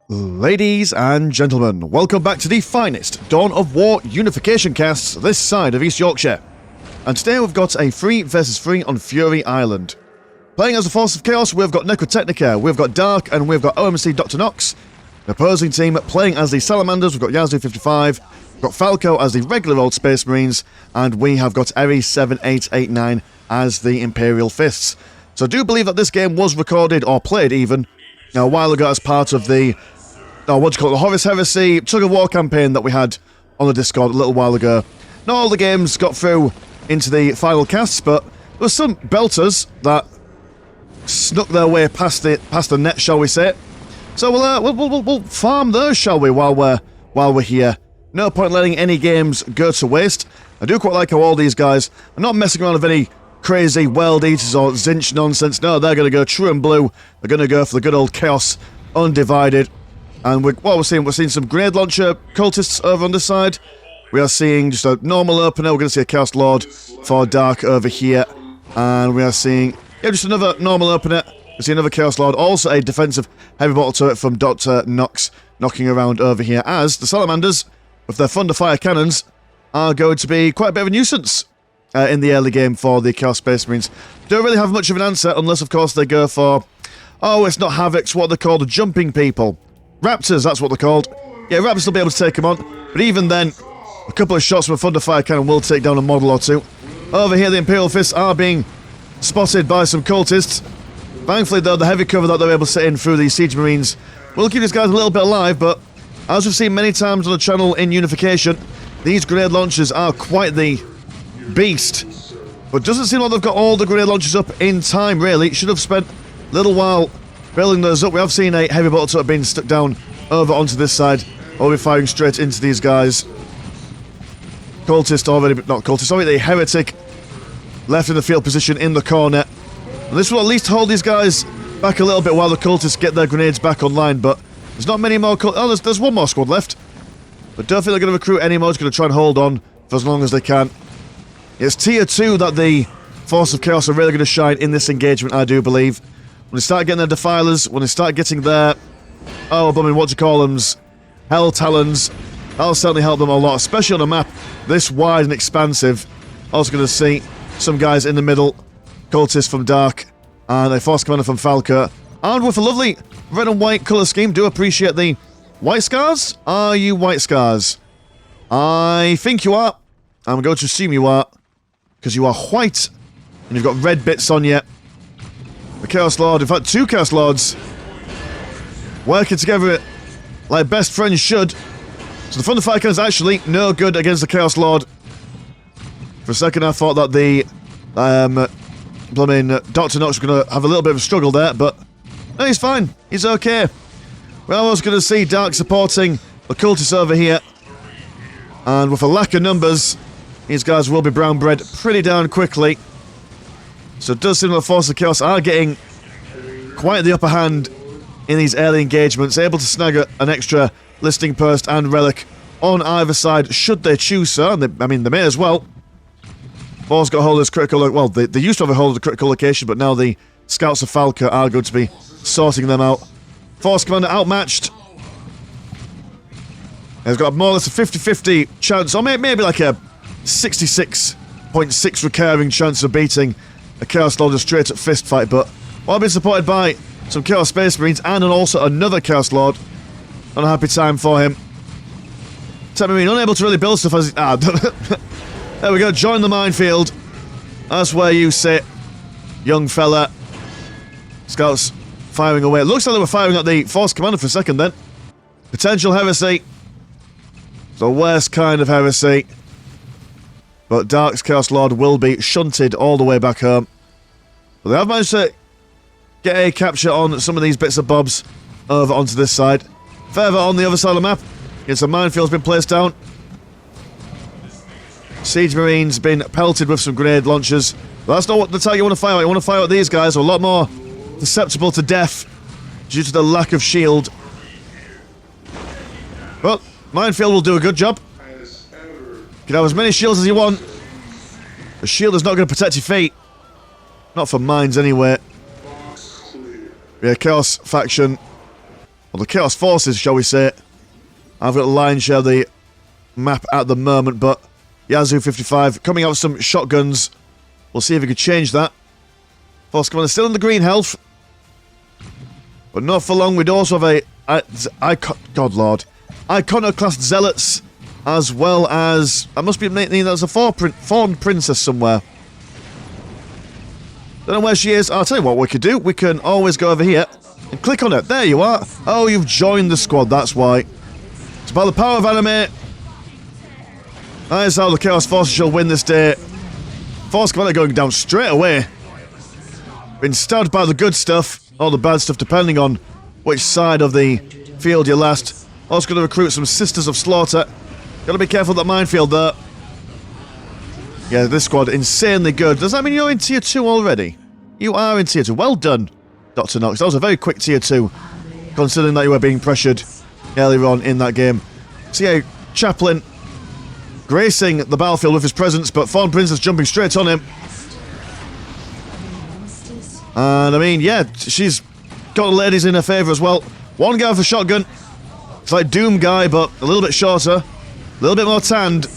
Ladies and gentlemen, welcome back to the finest Dawn of War Unification casts this side of East Yorkshire. And today we've got a 3 versus 3 on Fury Island. Playing as a Force of Chaos, we've got Necrotechnica, we've got Dark, and we've got OMC Dr. Nox. The opposing team playing as the Salamanders, we've got Yazoo 55, we've got Falco as the regular old Space Marines, and we have got Eri 7889 as the Imperial Fists. So I do believe that this game was recorded, or played even, a while ago as part of the the Horus Heresy Tug of War campaign that we had on the Discord a little while ago. Not all the games got through into the final casts, but there were some belters that snuck their way past the net, shall we say. So we'll farm those, shall we, while we're here. No point letting any games go to waste. I do quite like how all these guys are not messing around with any crazy World Eaters or Zinch nonsense. No, they're going to go true and blue. They're going to go for the good old Chaos Undivided. And we're seeing some grenade launcher cultists over on this side. We are seeing just a normal opener. We're going to see a Chaos Lord for Dark over here. And we are seeing, just another normal opener. We see another Chaos Lord. Also a defensive heavy bottle turret from Dr. Nox knocking around over here. As the Salamanders, with their Thunder Fire cannons, are going to be quite a bit of a nuisance in the early game for the Chaos Space Marines. Don't really have much of an answer unless, of course, they go for, it's not Havocs, what they're called, jumping people. Raptors, that's what they're called. Yeah, Raptors will be able to take them on, but even then, a couple of shots from a Thunder Fire cannon will take down a model or two. Over here, the Imperial Fists are being spotted by some cultists. Thankfully, though, the heavy cover that they're able to set in through the Siege Marines will keep these guys a little bit alive, but as we've seen many times on the channel in Unification, these grenade launchers are quite the beast. But doesn't seem like they've got all the grenade launchers up in time, really. Should have spent a little while building those up. We have seen a heavy bottle turret being stuck down over onto this side. We'll be firing straight into these guys. Cultist already, not cultist, sorry, the Heretic left in the field position in the corner. And this will at least hold these guys back a little bit while the cultists get their grenades back online, but there's not many more there's one more squad left. But don't think they're going to recruit any more, just going to try and hold on for as long as they can. It's tier 2 that the Force of Chaos are really going to shine in this engagement, I do believe. When they start getting their Defilers, when they start getting their, Hell Talons, that'll certainly help them a lot, especially on a map this wide and expansive. Also going to see some guys in the middle, Cultists from Dark, and a Force Commander from Falco, and with a lovely red and white colour scheme. Do appreciate the white scars? Are you white scars? I think you are. I'm going to assume you are, because you are white, and you've got red bits on you. The Chaos Lord, in fact 2 Chaos Lords, working together like best friends should. So the Thunder Fire Cannon is actually no good against the Chaos Lord. For a second I thought that the Dr. Nox was going to have a little bit of a struggle there, but no, he's fine. He's okay. We're almost going to see Dark supporting the cultists over here. And with a lack of numbers, these guys will be brown bread pretty darn quickly. So it does seem like the Force of Chaos are getting quite the upper hand in these early engagements, able to snag an extra listing post and relic on either side, should they choose so. And they may as well. Force got hold of this critical, well, they used to have a hold of the critical location, but now the Scouts of Falco are going to be sorting them out. Force Commander outmatched. He's got more or less a 50-50 chance, or maybe like a 66.6 recurring chance of beating a Chaos Lord in a straight up fist fight, but while being supported by some Chaos Space Marines and also another Chaos Lord, not a happy time for him. Marine unable to really build stuff as there we go, join the minefield. That's where you sit, young fella. Scouts firing away. It looks like they were firing at the Force Commander for a second then. Potential heresy. The worst kind of heresy. But Dark's Chaos Lord will be shunted all the way back home. But they have managed to get a capture on some of these bits of bobs over onto this side. Further on the other side of the map, some minefields been placed down. Siege Marines been pelted with some grenade launchers. But that's not what the target you want to fire at. You want to fire at these guys, who are a lot more susceptible to death due to the lack of shield. Well, minefield will do a good job. You can have as many shields as you want. The shield is not going to protect your feet. Not for mines, anyway. Yeah, Chaos faction or the Chaos Forces, shall we say. I've got a lion's share of the map at the moment, but Yazoo 55 coming out with some shotguns. We'll see if we can change that. Force Commander still in the green health, but not for long. We'd also have God Lord, Iconoclast Zealots, as well as, I must be meaning there's a Thorn Princess somewhere. Don't know where she is. I'll tell you what we could do. We can always go over here and click on it. There you are. Oh, you've joined the squad, that's why. It's about the power of anime. That is how the Chaos Forces shall win this day. Force Commander going down straight away. Been stabbed by the good stuff, or the bad stuff, depending on which side of the field you're last. Also going to recruit some Sisters of Slaughter. Gotta be careful of that minefield there. Yeah, this squad, insanely good. Does that mean you're in Tier 2 already? You are in Tier 2. Well done, Dr. Knox. That was a very quick Tier 2, considering that you were being pressured earlier on in that game. So yeah, Chaplain gracing the battlefield with his presence, but Thorn Princess jumping straight on him. And I mean, yeah, she's got the ladies in her favour as well. One guy with a shotgun. It's like Doom guy, but a little bit shorter. A little bit more tanned.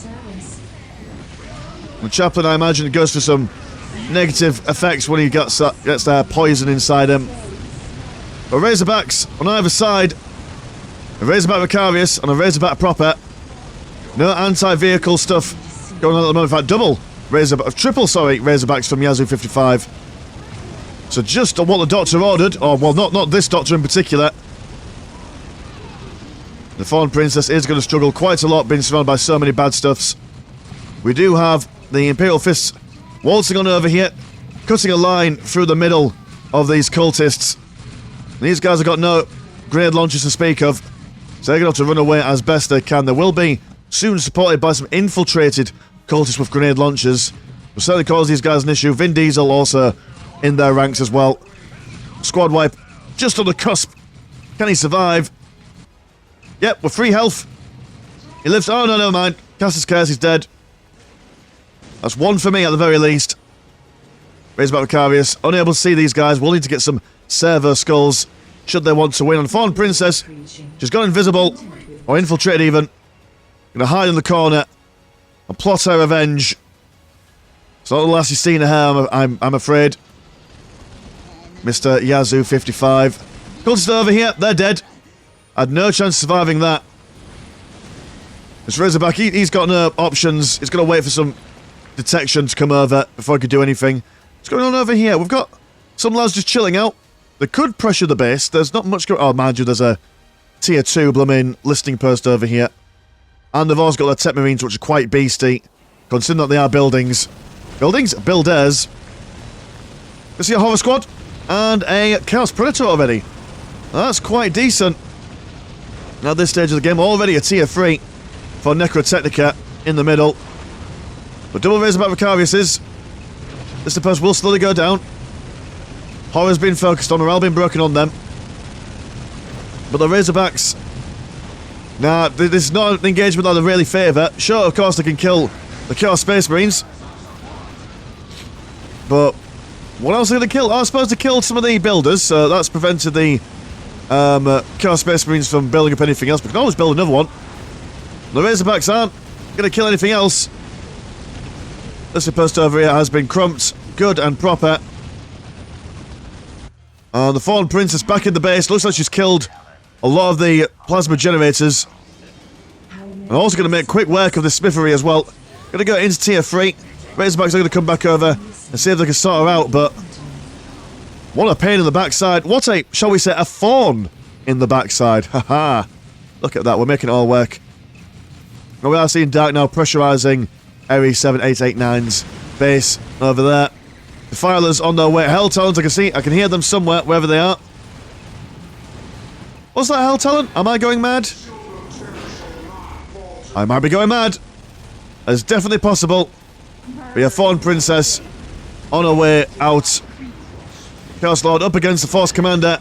The Chaplain, I imagine, goes for some negative effects when he gets that poison inside him. But Razorbacks on either side. A Razorback Vicarious and a Razorback Proper. No anti-vehicle stuff going on at the moment. In fact, triple Razorbacks from Yazoo 55. So just on what the Doctor ordered, or well, not this Doctor in particular. The Thorn Princess is going to struggle quite a lot, being surrounded by so many bad stuffs. We do have the Imperial Fists waltzing on over here, cutting a line through the middle of these cultists. These guys have got no grenade launchers to speak of, so they're going to have to run away as best they can. They will be soon supported by some infiltrated cultists with grenade launchers. Will certainly cause these guys an issue. Vin Diesel also in their ranks as well. Squad wipe just on the cusp. Can he survive? Yep, with 3 health. He lives. Oh no, never mind. Cast his curse, he's dead. That's 1 for me at the very least. Razorback Vicarious, unable to see these guys, will need to get some servo skulls should they want to win. On Thorn Princess, she's gone invisible, or infiltrated even. Gonna hide in the corner and plot her revenge. It's not the last you've seen of her, I'm afraid. Mr. Yazoo 55. Cultists over here, they're dead. Had no chance of surviving that. This Razorback, he's got no options. He's gonna wait for some detection to come over before I could do anything. What's going on over here? We've got some lads just chilling out. They could pressure the base. There's not much going on. Oh, mind you, there's a Tier 2 blooming listing post over here. And they've also got their Tech Marines, which are quite beasty, considering that they are buildings. Buildings? Builders. You see a Horror Squad and a Chaos Predator already. That's quite decent. At this stage of the game, already a Tier 3 for Necrotechnica in the middle. But double Razorback Vicariouses. This post will slowly go down. Horror's been focused on, morale been broken on them. But the Razorbacks... Nah, this is not an engagement that they really favour. Sure, of course, they can kill the Chaos Space Marines. But what else are they going to kill? Oh, I suppose they killed some of the builders, so that's prevented the Chaos Space Marines from building up anything else. But we can always build another one. The Razorbacks aren't going to kill anything else. This post over here has been crumped, good and proper. The Thorn Princess back in the base. Looks like she's killed a lot of the plasma generators. And also going to make quick work of the smithery as well. Going to go into Tier 3. Razorbacks are going to come back over and see if they can sort her out, but... What a pain in the backside. What a, shall we say, a thorn in the backside. Haha. Look at that, we're making it all work. And we are seeing Dark now pressurising Area 7889's base over there. The Filers on their way. Hell Talons, I can hear them somewhere, wherever they are. What's that, Hell Talon? Am I going mad? I might be going mad. It's definitely possible. We have Thorn Princess on her way out. Chaos Lord up against the Force Commander.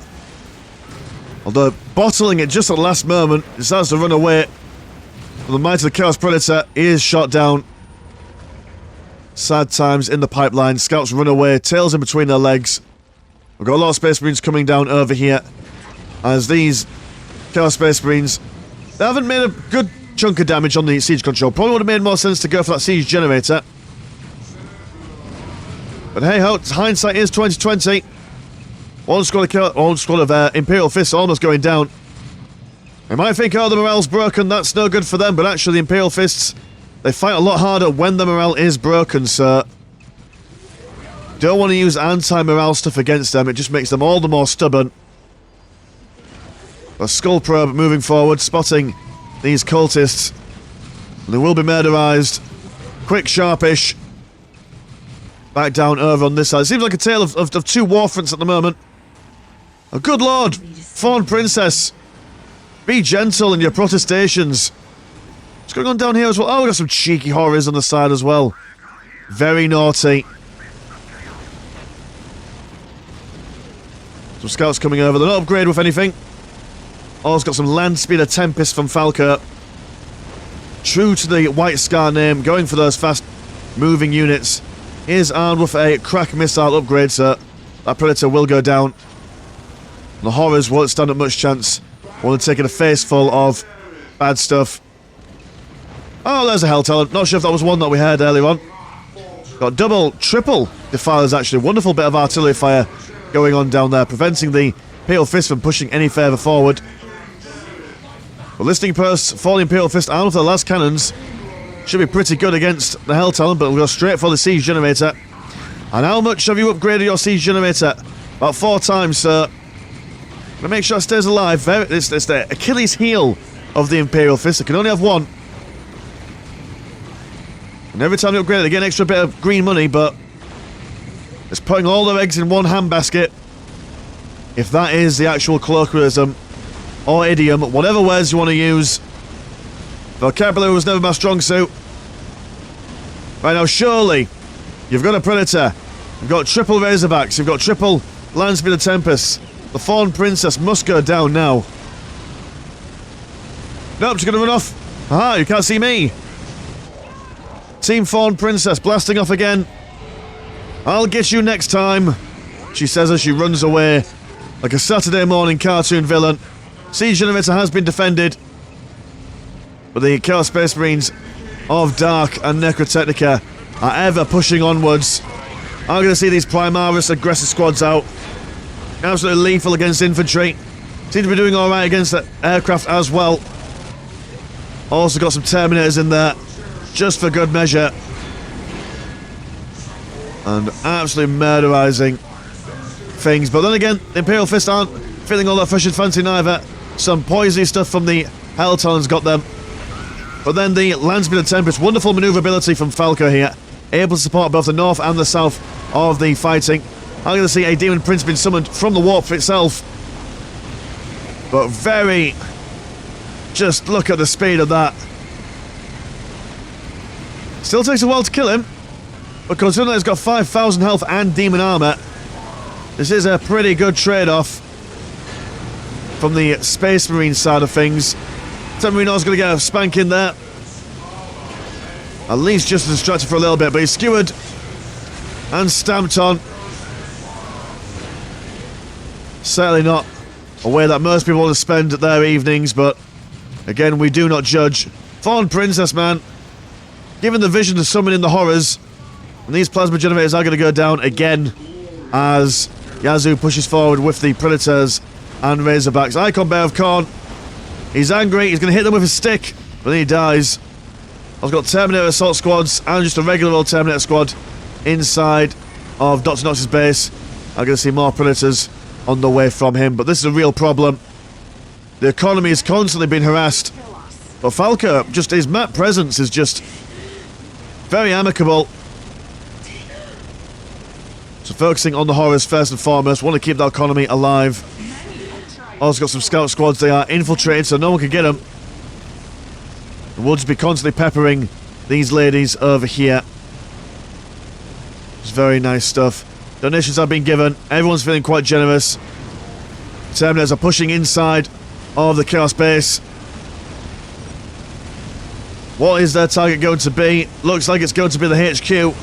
Although bottling it just at the last moment, decides to run away. From the might of the Chaos Predator, he is shot down. Sad times in the pipeline. Scouts run away, tails in between their legs. We've got a lot of Space Marines coming down over here. As these Chaos Space Marines. They haven't made a good chunk of damage on the siege control. Probably would have made more sense to go for that siege generator. But hey ho, hindsight is 2020. One squad of Imperial Fists almost going down. You might think, oh, the morale's broken, that's no good for them, but actually the Imperial Fists, they fight a lot harder when the morale is broken, so don't want to use anti-morale stuff against them, it just makes them all the more stubborn. A Skull Probe moving forward, spotting these cultists. They will be murderized. Quick, sharpish. Back down over on this side. Seems like a tale of two war fronts at the moment. Oh, good lord! Thorn Princess! Be gentle in your protestations. What's going on down here as well? Oh, we got some cheeky horrors on the side as well. Very naughty. Some scouts coming over. They're not upgraded with anything. Oh, it's got some Land Speeder Tempest from Falco. True to the White Scar name, going for those fast moving units. Is armed with a crack missile upgrade, so that Predator will go down. The horrors won't stand up much chance. Only taking a face full of bad stuff. Oh, there's a Hell Talent. Not sure if that was one that we heard earlier on. Got double, triple defilers actually. Wonderful bit of artillery fire going on down there, preventing the Imperial Fist from pushing any further forward. The listening posts for the Imperial Fist armed with the last cannons should be pretty good against the Hell Talent, but we'll go straight for the siege generator. And how much have you upgraded your siege generator? About 4 times, sir. Gonna make sure it stays alive. It's the Achilles heel of the Imperial Fist. It can only have one. And every time you upgrade it, they get an extra bit of green money, but it's putting all their eggs in one handbasket. If that is the actual colloquialism or idiom, whatever words you want to use. Vocabulary was never my strong suit. Right now, surely, you've got a Predator. You've got triple Razorbacks. You've got triple Land Speeder Tempests. The Thorn Princess must go down now. Nope, she's going to run off. Aha, you can't see me. Team Thorn Princess blasting off again. I'll get you next time, she says as she runs away like a Saturday morning cartoon villain. Siege generator has been defended, but the Chaos Space Marines of Dark and Necrotechnica are ever pushing onwards. I'm going to see these Primaris aggressive squads out. Absolutely lethal against infantry. Seem to be doing alright against the aircraft as well. Also got some Terminators in there, just for good measure. And absolutely murderizing things. But then again, the Imperial Fist aren't feeling all that fresh and fancy neither. Some poisony stuff from the Hell Talons got them. But then the Land Speeder Tempest, wonderful maneuverability from Falco here. Able to support both the north and the south of the fighting. I'm going to see a Demon Prince being summoned from the warp itself. But very... just look at the speed of that. Still takes a while to kill him. But considering that he's got 5,000 health and demon armor, this is a pretty good trade-off from the Space Marine side of things. Marino's going to get a spank in there. At least just distracted for a little bit, but he's skewered and stamped on. Certainly not a way that most people want to spend their evenings, but again, we do not judge. Thorn Princess, man. Given the vision to summon in the horrors, and these plasma generators are going to go down again as Yazoo pushes forward with the Predators and Razorbacks. Icon Bear of Khorne. He's angry, he's going to hit them with his stick, but then he dies. I've got Terminator assault squads and just a regular old Terminator squad inside of Dr. Nox's base. I'm going to see more Predators on the way from him, but this is a real problem. The economy is constantly being harassed, but Falco, just his map presence is just very amicable. So focusing on the horrors first and foremost, want to keep that economy alive. Also got some scout squads, they are infiltrated so no one can get them. And we'll just be constantly peppering these ladies over here. It's very nice stuff. Donations have been given, everyone's feeling quite generous. Terminators are pushing inside of the Chaos base. What is their target going to be? Looks like it's going to be the HQ. You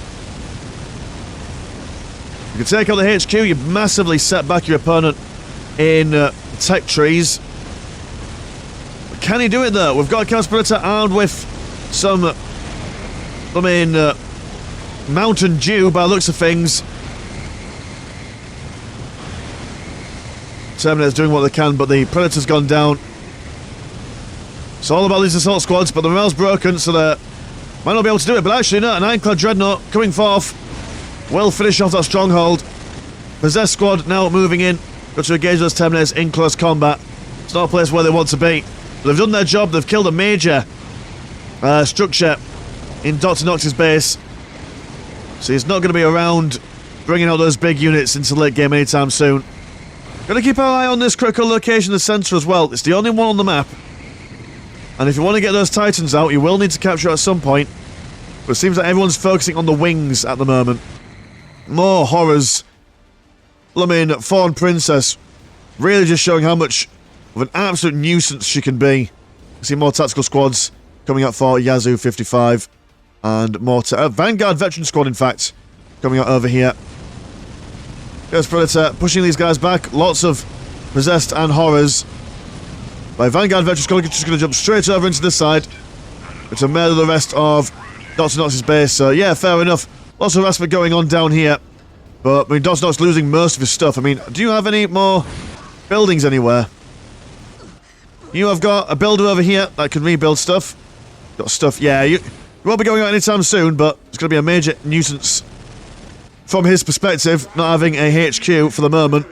can take out the HQ, you massively set back your opponent in tech trees. Can he do it though? We've got a Chaos Predator armed with some, Mountain Dew by the looks of things. Terminator's doing what they can, but the Predator's gone down. It's all about these assault squads, but the morale's broken, so they might not be able to do it. But actually, no, an Ironclad Dreadnought coming forth will finish off that stronghold. Possessed squad now moving in. Got to engage those Terminators in close combat. It's not a place where they want to be. But they've done their job. They've killed a major structure in Dr. Nox's base. So he's not going to be around bringing out those big units into late game anytime soon. Got to keep our eye on this critical location in the centre as well. It's the only one on the map. And if you want to get those Titans out, you will need to capture it at some point. But it seems like everyone's focusing on the wings at the moment. More horrors. Thorn Princess. Really just showing how much of an absolute nuisance she can be. You see more tactical squads coming out for Yazoo 55. And more Vanguard Veteran Squad, in fact, coming out over here. Chaos Predator pushing these guys back. Lots of possessed and horrors. By Vanguard Veteran Squad, just going to jump straight over into this side to murder the rest of Dr. Nox's base. So, yeah, fair enough. Lots of harassment going on down here. But, I mean, Dr. Nox losing most of his stuff. I mean, do you have any more buildings anywhere? You have got a builder over here that can rebuild stuff. Got stuff, yeah. You won't be going out anytime soon, but it's going to be a major nuisance from his perspective, not having a HQ for the moment.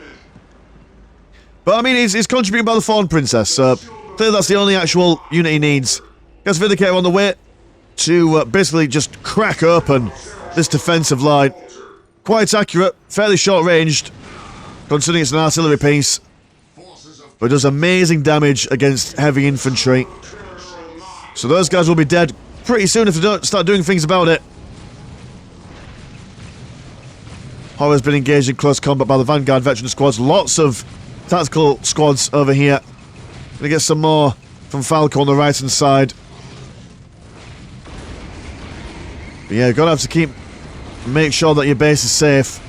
But, I mean, he's contributing by the Thorn Princess, so clearly that's the only actual unit he needs. Gets Vindicator on the way to basically just crack open this defensive line. Quite accurate, fairly short-ranged, considering it's an artillery piece. But it does amazing damage against heavy infantry. So those guys will be dead pretty soon if they don't start doing things about it. Horror's been engaged in close combat by the Vanguard Veteran Squads. Lots of tactical squads over here. Gonna get some more from Falco on the right hand side. But yeah, gotta have to make sure that your base is safe.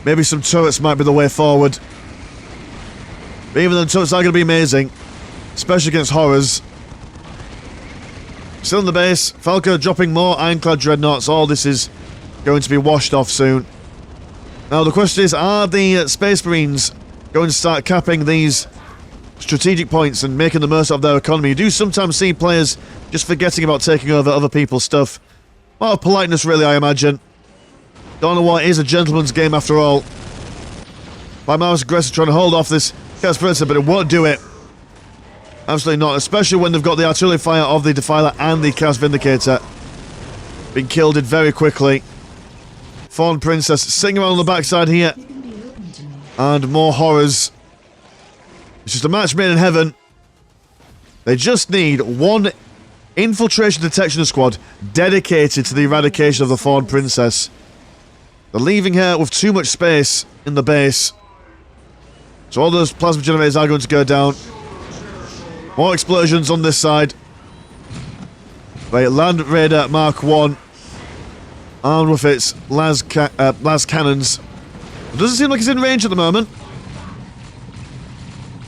Maybe some turrets might be the way forward. But even though turrets are gonna be amazing, especially against horrors. Still in the base, Falco dropping more Ironclad Dreadnoughts. All this is going to be washed off soon. Now the question is, are the Space Marines going to start capping these strategic points and making the most of their economy? You do sometimes see players just forgetting about taking over other people's stuff. Out of politeness, really, I imagine. Don't know why it is a gentleman's game after all. Primaris Aggressor trying to hold off this Chaos Predator, but it won't do it. Absolutely not, especially when they've got the artillery fire of the Defiler and the Chaos Vindicator. Being killed very quickly. Thorn Princess sitting around on the backside here. And more horrors. It's just a match made in heaven. They just need one infiltration detection squad dedicated to the eradication of the Thorn Princess. They're leaving her with too much space in the base. So all those plasma generators are going to go down. More explosions on this side. By Land Raider Mark 1. Armed with its las cannons. It doesn't seem like it's in range at the moment.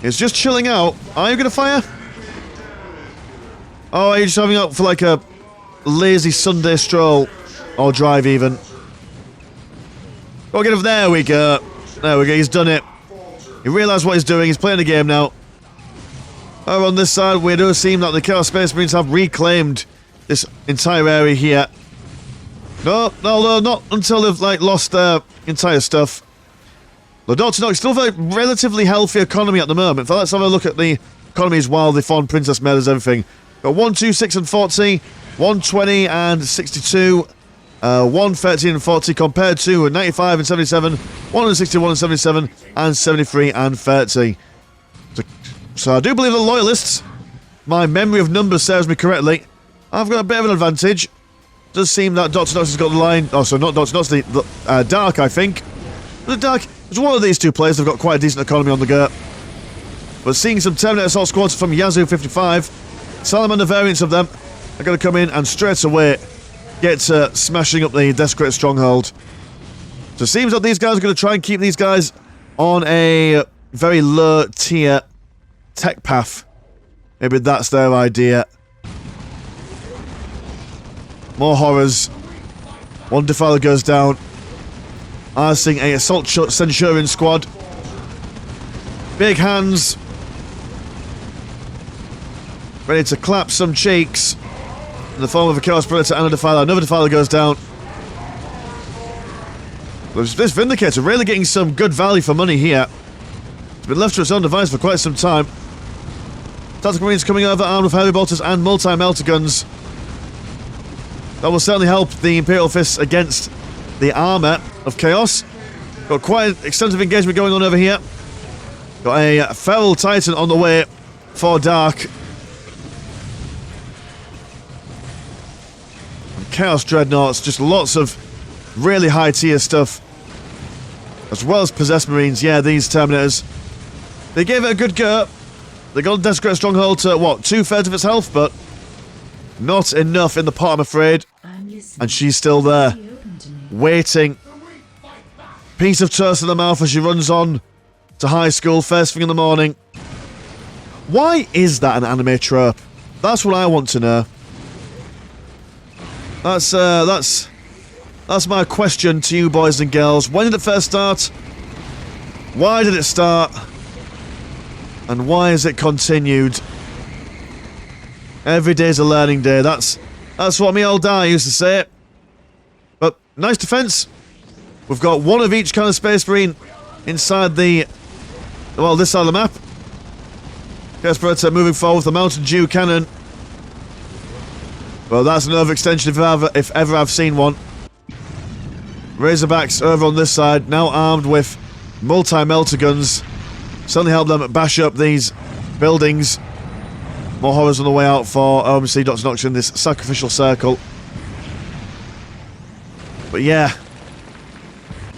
It's just chilling out. Are you going to fire? Oh, are you just having out for like a lazy Sunday stroll? Or drive even. Go get him. There we go. There we go. He's done it. He realised what he's doing. He's playing the game now. Over on this side, we do seem that the Chaos Space Marines have reclaimed this entire area here. No, not until they've like lost their entire stuff. The Dr. Nox still a relatively healthy economy at the moment. So let's have a look at the economies while the Thorn Princess murders everything. Got 1, 2, 6 and 40, 120 and 62, 113 and 40 compared to 95 and 77, 161 and 77, and 73 and 30. So I do believe the loyalists, my memory of numbers serves me correctly, I've got a bit of an advantage. Does seem that Dr. Nox has got the line. Oh, so not Dr. Nox, the Dark, I think. The Dark, there's one of these two players that have got quite a decent economy on the go. But seeing some Terminator assault squads from Yazoo 55, Salamander variants of them are going to come in and straight away get smashing up the Desecrated Stronghold. So it seems that these guys are going to try and keep these guys on a very low tier tech path. Maybe that's their idea. More horrors. One Defiler goes down. Arsing a Assault Centurion squad. Big hands. Ready to clap some cheeks. In the form of a Chaos Predator and a Defiler. Another Defiler goes down. This Vindicator really getting some good value for money here. It's been left to its own device for quite some time. Tactical Marines coming over armed with heavy bolters and multi-melter guns. That will certainly help the Imperial Fists against the armour of Chaos. Got quite an extensive engagement going on over here. Got a Feral Titan on the way for Dark. And Chaos Dreadnoughts, just lots of really high tier stuff. As well as Possessed Marines, yeah, these Terminators. They gave it a good go. They got a Desecrate Stronghold to, what, 2/3 of its health, but not enough in the pot, I'm afraid. And she's still there, waiting. Piece of toast in the mouth as she runs on to high school first thing in the morning. Why is that an anime trope? That's what I want to know. That's my question to you boys and girls. When did it first start? Why did it start? And why is it continued? Every day's a learning day. That's what me old dad used to say. But nice defense. We've got one of each kind of Space Marine inside the, well, this side of the map. Chaos Predator moving forward with the Mountain Dew cannon. Well, that's an overextension if ever I've seen one. Razorbacks over on this side, now armed with multi-melter guns. Certainly help them bash up these buildings. More horrors on the way out for OMC Dr. Nocturne in this sacrificial circle. But yeah,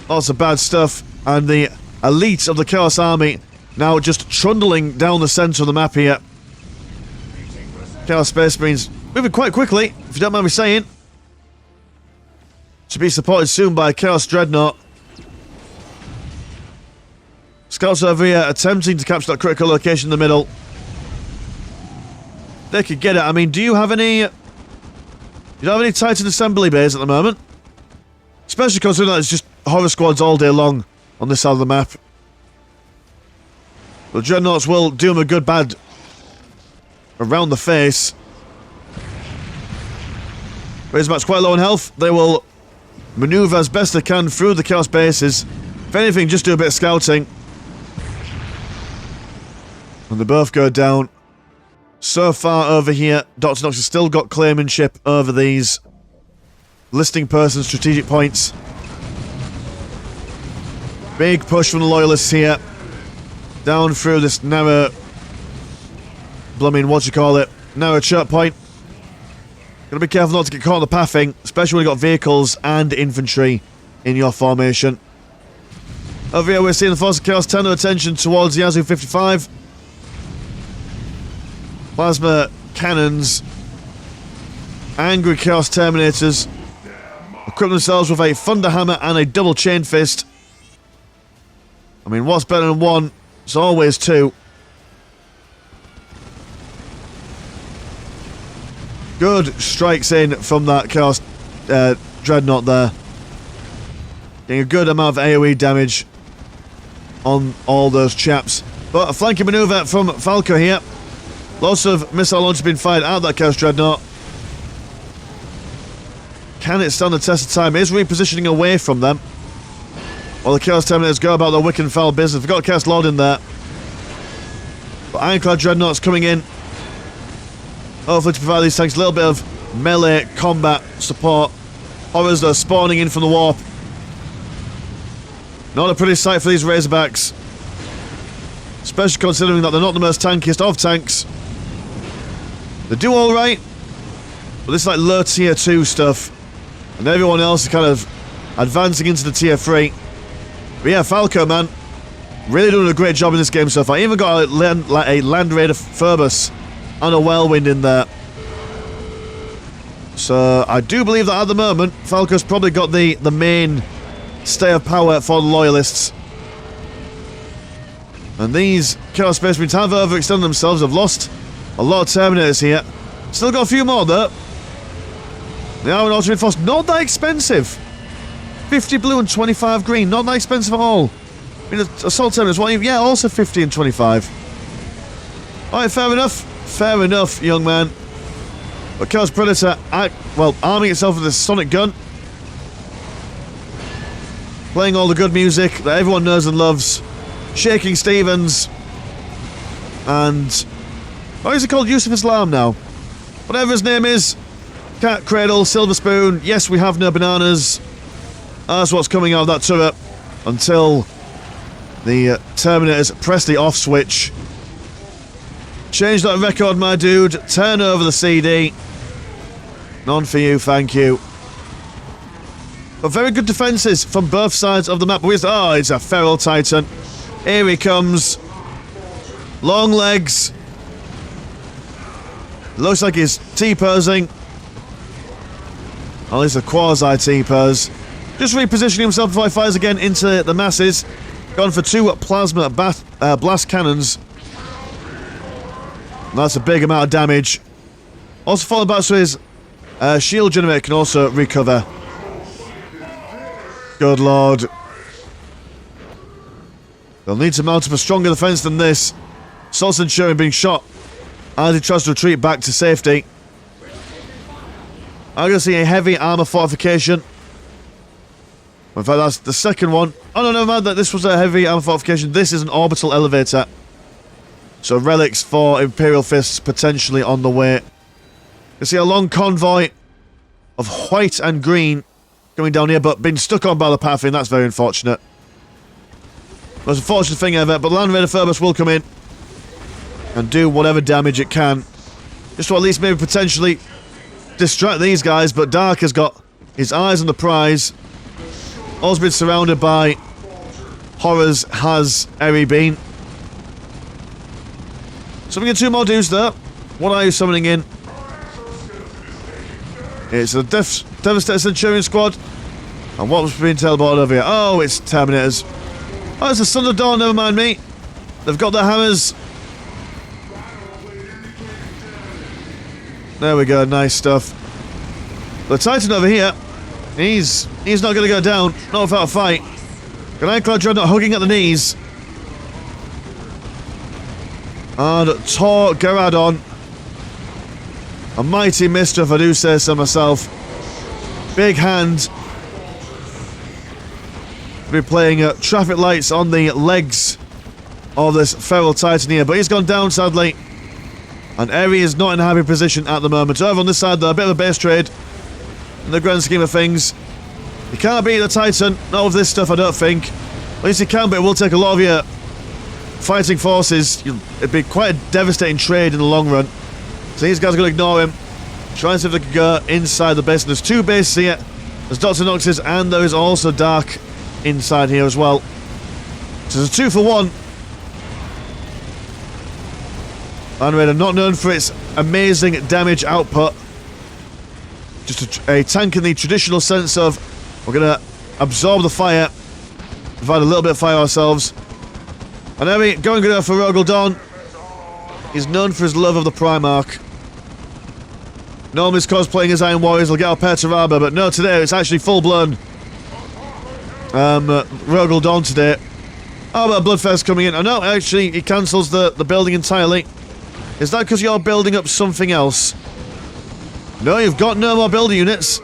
lots of bad stuff. And the elite of the Chaos Army now just trundling down the centre of the map here. Chaos Space Marines moving quite quickly, if you don't mind me saying. To be supported soon by Chaos Dreadnought. Scouts over here attempting to capture that critical location in the middle. They could get it. I mean, do you have any... You don't have any Titan assembly bays at the moment? Especially considering that it's just horror squads all day long on this side of the map. The Dreadnoughts will do them a good bad around the face. Razorbacks quite low on health. They will maneuver as best they can through the Chaos bases. If anything, just do a bit of scouting. And they both go down. So far over here, Dr. Nox has still got claimantship over these listing person strategic points. Big push from the Loyalists here. Down through this narrow... narrow choke point. Gotta be careful not to get caught in the pathing, especially when you've got vehicles and infantry in your formation. Over here we're seeing the Force of Chaos turn their attention towards the Yazu 55. Plasma cannons. Angry Chaos Terminators. Equip themselves with a Thunder Hammer and a double Chain Fist. I mean, what's better than one? It's always two. Good strikes in from that Chaos Dreadnought there. Getting a good amount of AoE damage on all those chaps. But a flanking maneuver from Falco here. Lots of missile launches being fired out of that Chaos Dreadnought. Can it stand the test of time? It is repositioning away from them. While the Chaos Terminators go about their wicked and foul business. We've got Chaos Lord in there. But Ironclad Dreadnoughts coming in. Hopefully to provide these tanks a little bit of melee combat support. Horrors that are spawning in from the warp. Not a pretty sight for these Razorbacks. Especially considering that they're not the most tankiest of tanks. They do alright. But this is like low tier 2 stuff. And everyone else is kind of advancing into the tier 3. But yeah, Falco, man. Really doing a great job in this game so far. Even got a Land Raider Phoebus and a Whirlwind in there. So I do believe that at the moment, Falco's probably got the main stay of power for the Loyalists. And these Chaos Space Marines have overextended themselves, have lost A lot of Terminators here. Still got a few more though. They are an auto-reinforced. Not that expensive. 50 blue and 25 green. Not that expensive at all. I mean, Assault Terminators, what? Yeah, also 50 and 25. Alright, fair enough. Fair enough, young man. But Chaos Predator, arming itself with a sonic gun. Playing all the good music that everyone knows and loves. Shaking Stevens. And... what is it called? Yusuf Islam now. Whatever his name is. Cat Cradle, Silver Spoon. Yes, we have no bananas. That's what's coming out of that turret. Until the Terminators press the off switch. Change that record, my dude. Turn over the CD. None for you, thank you. But very good defences from both sides of the map. Oh, it's a feral titan. Here he comes. Long legs. Looks like he's T-posing. At least a quasi-T-pose. Just repositioning himself before he fires again into the masses. Gone for 2 plasma blast cannons. That's a big amount of damage. Also followed back so his shield generator can also recover. Good lord. They'll need to mount up a stronger defense than this. Assault Centurion being shot as he tries to retreat back to safety. I'm going to see a heavy armor fortification. In fact, that's the second one. Oh no, never mind that this was a heavy armor fortification. This is an orbital elevator. So relics for Imperial Fists potentially on the way. You see a long convoy of white and green coming down here, but being stuck on by the pathing. That's very unfortunate. Most unfortunate thing ever, but Land Raider Phobos will come in and do whatever damage it can. Just to at least maybe potentially distract these guys, but Dark has got his eyes on the prize. Also been surrounded by horrors, has Eri been. Summoning in 2 more dudes there. What are you summoning in? It's a Devastator Centurion squad. And what was being teleported over here? Oh, it's Terminators. Oh, it's the Sons of Dawn, never mind me. They've got their hammers. There we go, nice stuff. The Titan over here, he's not going to go down, not without a fight. An Ironclad Dreadnought hugging at the knees. And Tor Garadon. A mighty mister, if I do say so myself. Big hand. Be playing traffic lights on the legs of this feral titan here, but he's gone down sadly. And Eri is not in a happy position at the moment. Over on this side though, a bit of a base trade in the grand scheme of things. You can't beat the Titan, not with this stuff I don't think. At least you can, but it will take a lot of your fighting forces. It'd be quite a devastating trade in the long run. So these guys are going to ignore him. Try and see if they can go inside the base. And there's 2 bases here. There's Dr. Noctis and there is also Dark inside here as well. So there's a 2 for 1. Land Raider not known for its amazing damage output. Just a tank in the traditional sense of we're going to absorb the fire, provide a little bit of fire ourselves. And Eri going good for Rogel Dawn. He's known for his love of the Primarch. Normally he's cosplaying as Iron Warriors, will get our Perturaba, but no, today it's actually full-blown Rogel Dawn today. How about Bloodfest coming in? Oh no, actually he cancels the building entirely. Is that because you're building up something else? No, you've got no more builder units.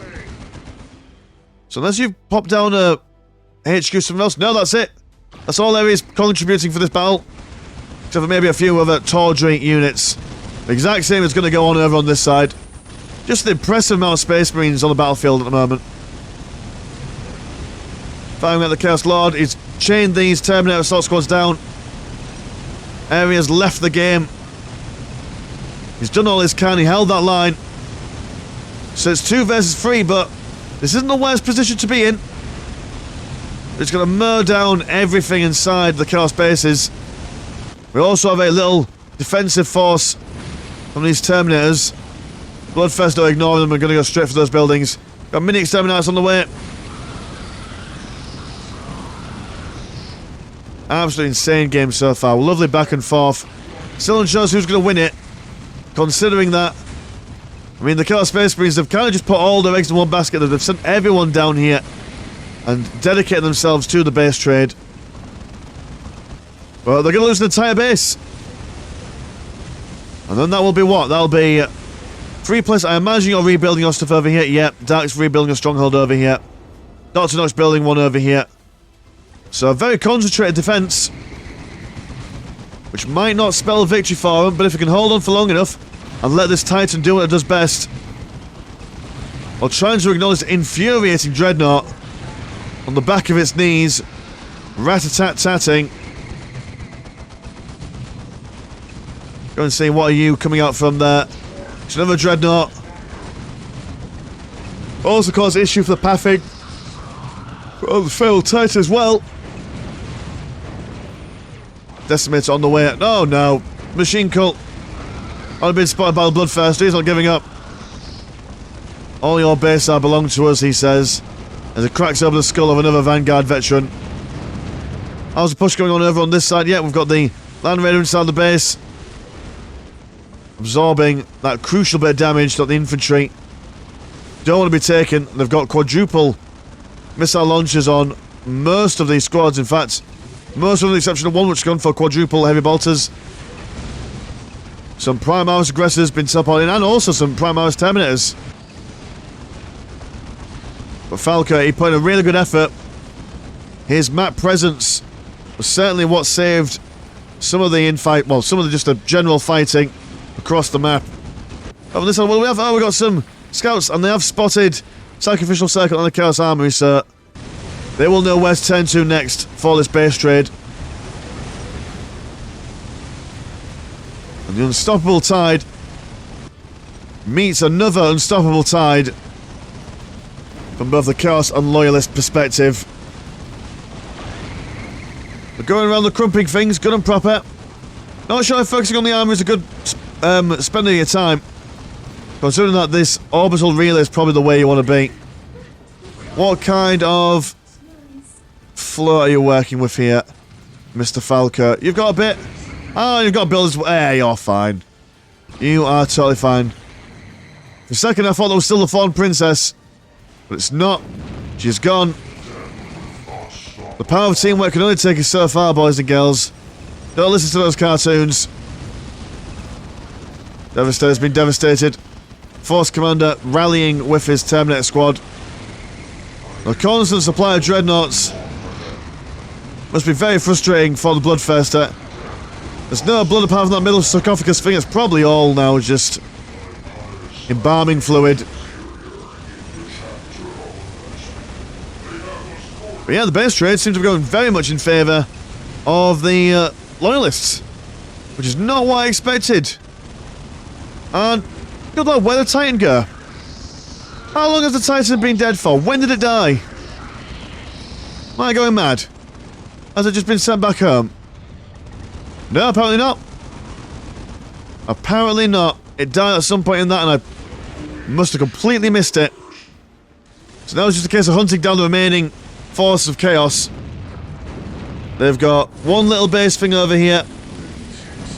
So unless you've popped down a HQ somewhere else. No, that's it. That's all there is contributing for this battle. Except for maybe a few other Tawdry units. The exact same is going to go on over on this side. Just an impressive amount of Space Marines on the battlefield at the moment. Firing at the Chaos Lord. He's chained these Terminator assault squads down. Eri has left the game. He's done all he can. He held that line. So it's 2 versus 3, but this isn't the worst position to be in. It's going to mow down everything inside the Chaos bases. We also have a little defensive force from these Terminators. Bloodfest don't ignore them. We're going to go straight for those buildings. Got mini exterminators on the way. Absolutely insane game so far. Lovely back and forth. Still unsure who's going to win it. considering that, I mean, the Chaos Space Marines have kind of just put all their eggs in one basket. They've sent everyone down here and dedicated themselves to the base trade. But they're going to lose an entire base. And then that will be what? That'll be 3 plus. I imagine you're rebuilding your stuff over here. Yep, Dark's rebuilding a stronghold over here. Dr. Nox building one over here. So a very concentrated defense, which might not spell victory for them, but if it can hold on for long enough and let this Titan do what it does best, while trying to ignore this infuriating Dreadnought on the back of its knees, rat-a-tat-tatting. Go and see, what are you coming out from there? It's another Dreadnought. Also cause issue for the pathing. Oh, the failed Titan as well. Decimator on the way. No, no. Machine Cult. I've been spotted by the Bloodthirster. He's not giving up. All your base are belong to us, he says, as it cracks over the skull of another Vanguard veteran. How's the push going on over on this side? Yeah, we've got the Land Raider inside the base, absorbing that crucial bit of damage that the infantry don't want to be taken. They've got quadruple missile launchers on most of these squads. In fact, most of them, with the exception of one which has gone for quadruple heavy bolters. Some Primaris aggressors been supporting, and also some Primaris Terminators. But Falco, he put in a really good effort. His map presence was certainly what saved some of the infight, well, some of the just the general fighting across the map. Oh, this one, well, we got some scouts, and they have spotted Sacrificial Circle and the Chaos Armory, so they will know where to turn to next for this base trade. And the Unstoppable Tide meets another Unstoppable Tide from both the Chaos and Loyalist perspective. We're going around the crumping things, good and proper. Not sure if focusing on the armour is a good spending your time, considering that this orbital relay is probably the way you want to be. What kind of float are you working with here, Mr. Falco? You've got a bit. Oh, you've got builders. Yeah, you're fine. You are totally fine. For a second, I thought that was still the Thorn Princess, but it's not. She's gone. The power of teamwork can only take us so far, boys and girls. Don't listen to those cartoons. Devastator's been devastated. Force Commander rallying with his Terminator squad. The constant supply of Dreadnoughts must be very frustrating for the Bloodthirster. There's no blood apart from that middle sarcophagus thing. It's probably all now just embalming fluid. But yeah, the base trade seems to be going very much in favour of the Loyalists, which is not what I expected. And good Lord, where did the Titan go? How long has the Titan been dead for? When did it die? Am I going mad? Has it just been sent back home? No, apparently not. Apparently not. It died at some point in that, and I must have completely missed it. So now it's just a case of hunting down the remaining forces of chaos. They've got one little base thing over here.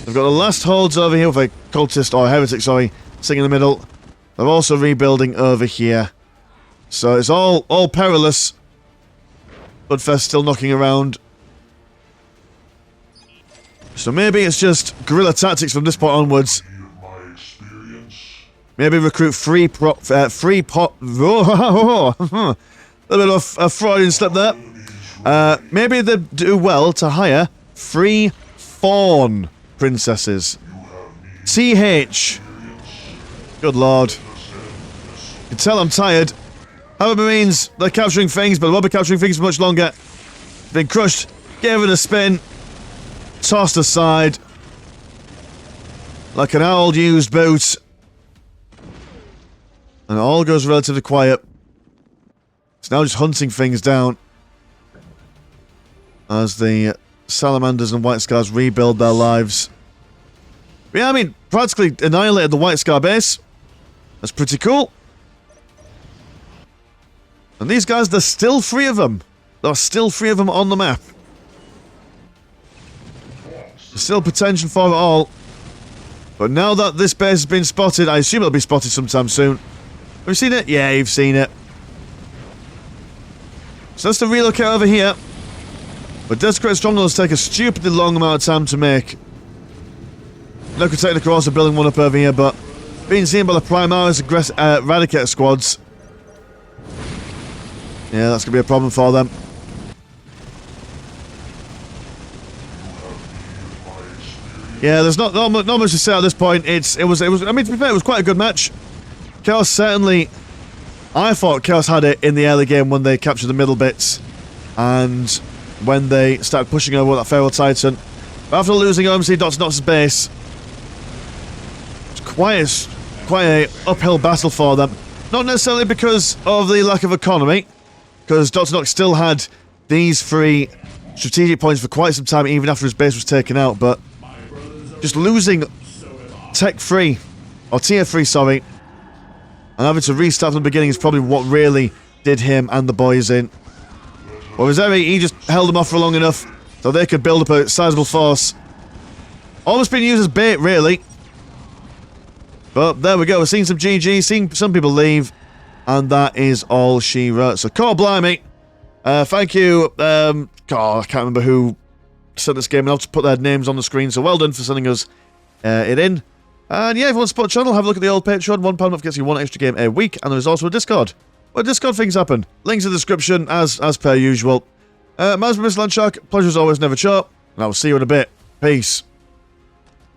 They've got the last holds over here with a cultist, or a heretic, sorry, sitting in the middle. They're also rebuilding over here. So it's all perilous. Bloodfest still knocking around. So maybe it's just guerrilla tactics from this point onwards. Maybe recruit free pot. A little bit of a Freudian slip there. Maybe they'd do well to hire free Thorn Princesses. TH. Good Lord. You can tell I'm tired. Other Marines, they're capturing things, but they won't be capturing things for much longer. Been crushed, gave it a spin, tossed aside like an old used boot. And it all goes relatively quiet. It's now just hunting things down as the Salamanders and White Scars rebuild their lives. But yeah, I mean, practically annihilated the White Scar base. That's pretty cool. And these guys, there's still 3 of them. There are still 3 of them on the map. There's still potential for it all. But now that this base has been spotted, I assume it'll be spotted sometime soon. Have you seen it? Yeah, you've seen it. So that's the relocate over here. But Desecrated Strongholds take a stupidly long amount of time to make. No Protected across, are building one up over here, but being seen by the Primaris Eradicator squads. Yeah, that's going to be a problem for them. Yeah, there's not much to say at this point. I mean, to be fair, it was quite a good match. Chaos certainly... I thought Chaos had it in the early game when they captured the middle bits. And when they started pushing over that Feral Titan. But after losing OMC Dr. Nox's base... It's quite a uphill battle for them. Not necessarily because of the lack of economy. Because Dr. Nox still had these 3 strategic points for quite some time, even after his base was taken out, but... Just losing Tech 3, or Tier 3, sorry, and having to restart from the beginning is probably what really did him and the boys in. Whereas Eri, he just held them off for long enough so they could build up a sizable force. Almost been used as bait, really. But there we go, we're seeing some GG, seeing some people leave, and that is all she wrote. So, God blimey, thank you, God, I can't remember who sent this game, and I'll just put their names on the screen, so well done for sending us it in. And yeah, if you want to support the channel, have a look at the old Patreon. £1 month gets you 1 extra game a week, and there is also a Discord, where Discord things happen. Links in the description, as per usual. Mine's been Mr. Landshark, pleasure as always, never short, and I will see you in a bit. Peace.